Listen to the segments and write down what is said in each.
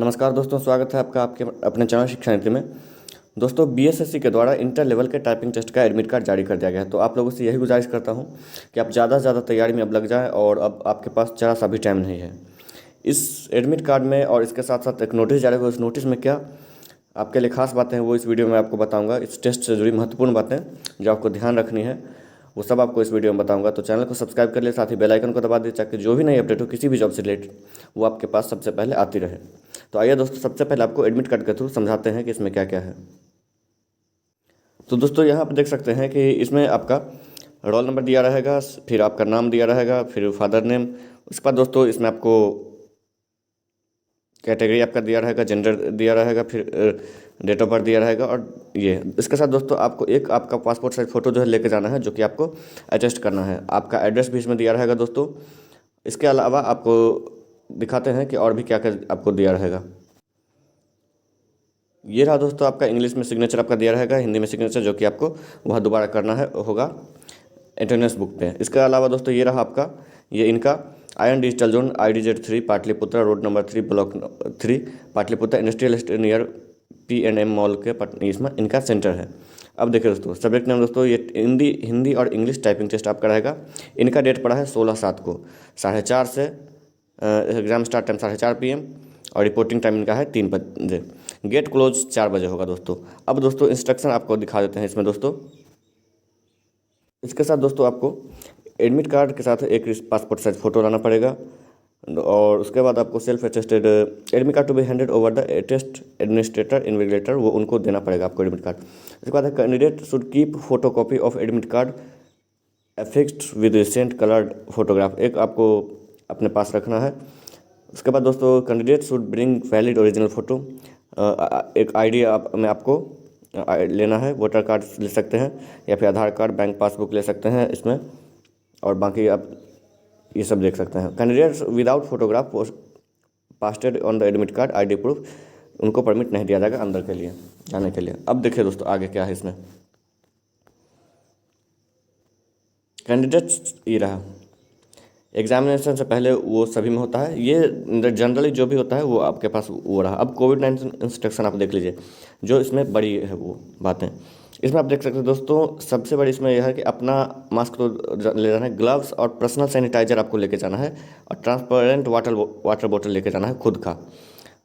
नमस्कार दोस्तों, स्वागत है आपका आपके अपने चैनल शिक्षा नीति में। दोस्तों, बीएसएससी के द्वारा इंटर लेवल के टाइपिंग टेस्ट का एडमिट कार्ड जारी कर दिया गया है। तो आप लोगों से यही गुजारिश करता हूं कि आप ज़्यादा से ज़्यादा तैयारी में अब लग जाएं और अब आपके पास ज़रा सा भी टाइम नहीं है। इस एडमिट कार्ड में और इसके साथ साथ एक नोटिस जारी हुआ। इस नोटिस में क्या आपके लिए खास बातें हैं वो इस वीडियो में आपको बताऊँगा। इस टेस्ट से जुड़ी महत्वपूर्ण बातें जो आपको ध्यान रखनी है वो सब आपको इस वीडियो में बताऊंगा। तो चैनल को सब्सक्राइब कर ले, साथ ही बेल आइकन को दबा दे ताकि जो भी नई अपडेट हो किसी भी जॉब से रिलेटेड वो आपके पास सबसे पहले आती रहे। तो आइए दोस्तों, सबसे पहले आपको एडमिट कार्ड के थ्रू समझाते हैं कि इसमें क्या क्या है। तो दोस्तों, यहाँ पर देख सकते हैं कि इसमें आपका रोल नंबर दिया रहेगा, फिर आपका नाम दिया रहेगा, फिर फादर नेम। उसके बाद दोस्तों इसमें आपको कैटेगरी आपका दिया रहेगा, जेंडर दिया रहेगा, फिर डेट ऑफ बर्थ दिया रहेगा। और ये इसके साथ दोस्तों आपको एक आपका पासपोर्ट साइज फ़ोटो जो है लेके जाना है, जो कि आपको अटेस्ट करना है। आपका एड्रेस भी इसमें दिया रहेगा दोस्तों। इसके अलावा आपको दिखाते हैं कि और भी क्या क्या आपको दिया रहेगा। ये रहा दोस्तों आपका इंग्लिश में सिग्नेचर आपका दिया रहेगा, हिंदी में सिग्नेचर जो कि आपको वह दोबारा करना है होगा अटेंडेंस बुक पे। इसके अलावा दोस्तों ये रहा आपका ये इनका ion digital zone IDZ3 Pataliputra road number 3 block 3 Pataliputra industrial estate near P&M mall के इसमें इनका सेंटर है। अब देखिए दोस्तों, सब्जेक्ट नेम दोस्तों ये हिंदी और इंग्लिश टाइपिंग टेस्ट आपका रहेगा। इनका डेट पड़ा है 16/7 को 4:30 से एग्ज़ाम स्टार्ट टाइम 4:30 PM और रिपोर्टिंग टाइम इनका है 3 बजे। गेट क्लोज 4 बजे होगा दोस्तों। अब दोस्तों इंस्ट्रक्शन आपको दिखा देते हैं इसमें दोस्तों। इसके साथ दोस्तों आपको एडमिट कार्ड के साथ एक पासपोर्ट साइज फ़ोटो लाना पड़ेगा और उसके बाद आपको self attested admit card to be handed over the test administrator invigilator, वो उनको देना पड़ेगा आपको एडमिट कार्ड। इसके बाद candidate should keep photo copy of admit card affixed with recent coloured photograph, एक आपको अपने पास रखना है। उसके बाद दोस्तों candidate should bring valid original photo, एक ID में आपको लेना है। वोटर कार्ड ले सकते हैं या फिर आधार कार्ड, बैंक पासबुक ले सकते हैं इसमें, और बाकी आप ये सब देख सकते हैं। Candidates without photograph pasted on the admit card ID proof, उनको परमिट नहीं दिया जाएगा अंदर के लिए जाने के लिए। अब देखिए दोस्तों आगे क्या है इसमें। कैंडिडेट्स ये रहा, एग्जामिनेशन से पहले वो सभी में होता है, ये जनरली जो भी होता है वो आपके पास वो रहा। अब कोविड-19 इंस्ट्रक्शन आप देख लीजिए, जो इसमें बड़ी है वो बातें इसमें आप देख सकते हैं दोस्तों। सबसे बड़ी इसमें यह है कि अपना मास्क तो ले जाना है, ग्लव्स और पर्सनल सैनिटाइजर आपको लेके जाना है, और ट्रांसपेरेंट वाटर बोतल लेके जाना है खुद का,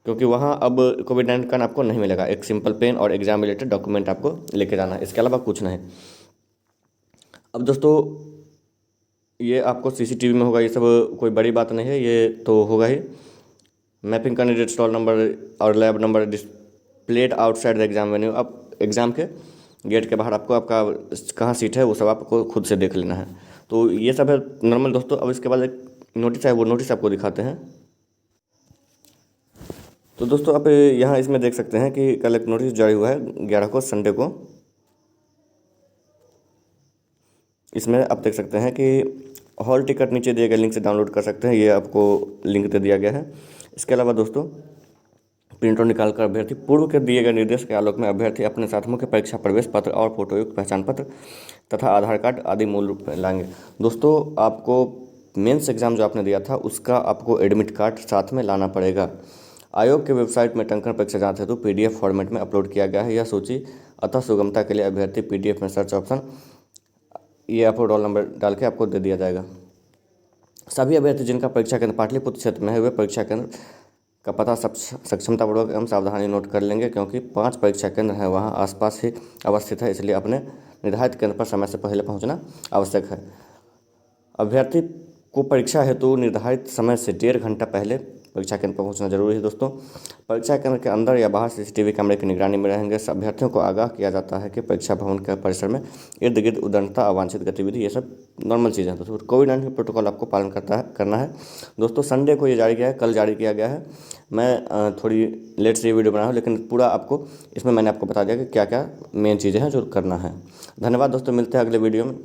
क्योंकि वहाँ अब कोविड-19 का आपको नहीं मिलेगा। एक सिंपल पेन और एग्जाम रिलेटेड डॉक्यूमेंट आपको लेके जाना है, इसके अलावा कुछ नहीं। अब दोस्तों ये आपको CCTV में होगा, ये सब कोई बड़ी बात नहीं है, ये तो होगा ही। मैपिंग कैंडिडेट रोल नंबर और lab number displayed outside the exam venue, अब एग्ज़ाम के गेट के बाहर आपको आपका कहाँ सीट है वो सब आपको खुद से देख लेना है। तो ये सब है नॉर्मल दोस्तों। अब इसके बाद एक नोटिस है, वो नोटिस आपको दिखाते हैं। तो दोस्तों आप यहाँ इसमें देख सकते हैं कि कल एक नोटिस जारी हुआ है 11 को, संडे को। इसमें आप देख सकते हैं कि हॉल टिकट नीचे दिए गए लिंक से डाउनलोड कर सकते हैं, ये आपको लिंक दे दिया गया है। इसके अलावा दोस्तों प्रिंट आउट निकाल कर अभ्यर्थी पूर्व के दिए गए निर्देश के आलोक में अभ्यर्थी अपने साथ मुख्य परीक्षा प्रवेश पत्र और फोटोयुक्त पहचान पत्र तथा आधार कार्ड आदि मूल रूप में लाएंगे। दोस्तों आपको मेंस एग्जाम जो आपने दिया था उसका आपको एडमिट कार्ड साथ में लाना पड़ेगा। आयोग के वेबसाइट में टंकन परीक्षा जांच हेतु PDF फॉर्मेट में अपलोड किया गया है यह सूची, अतः सुगमता के लिए अभ्यर्थी PDF में सर्च ऑप्शन ये आपको रोल नंबर डाल के आपको दे दिया जाएगा। सभी अभ्यर्थी जिनका परीक्षा केंद्र पाटलिपुत्र क्षेत्र में है वे परीक्षा केंद्र का पता सक्षमतापूर्वक एवं सावधानी नोट कर लेंगे, क्योंकि 5 परीक्षा केंद्र हैं वहां आसपास ही अवस्थित है, इसलिए अपने निर्धारित केंद्र पर समय से पहले पहुंचना आवश्यक है। अभ्यर्थी को परीक्षा हेतु निर्धारित समय से 1.5 घंटा पहले परीक्षा केंद्र पर पहुंचना जरूरी है दोस्तों। परीक्षा केंद्र के अंदर या बाहर CCTV कैमरे की निगरानी में रहेंगे। अभ्यर्थियों को आगाह किया जाता है कि परीक्षा भवन के परिसर में इर्द गिर्द उद्दंडता, अवांछित गतिविधि, ये सब नॉर्मल चीज़ें हैं दोस्तों। कोविड-19 प्रोटोकॉल आपको पालन करना है दोस्तों। संडे को ये जारी किया है, कल जारी किया गया है। मैं थोड़ी लेट से ये वीडियो बना हूँ, लेकिन पूरा आपको इसमें मैंने आपको बता दिया कि क्या क्या मेन चीज़ें हैं जो करना है। धन्यवाद दोस्तों, मिलते हैं अगले वीडियो में।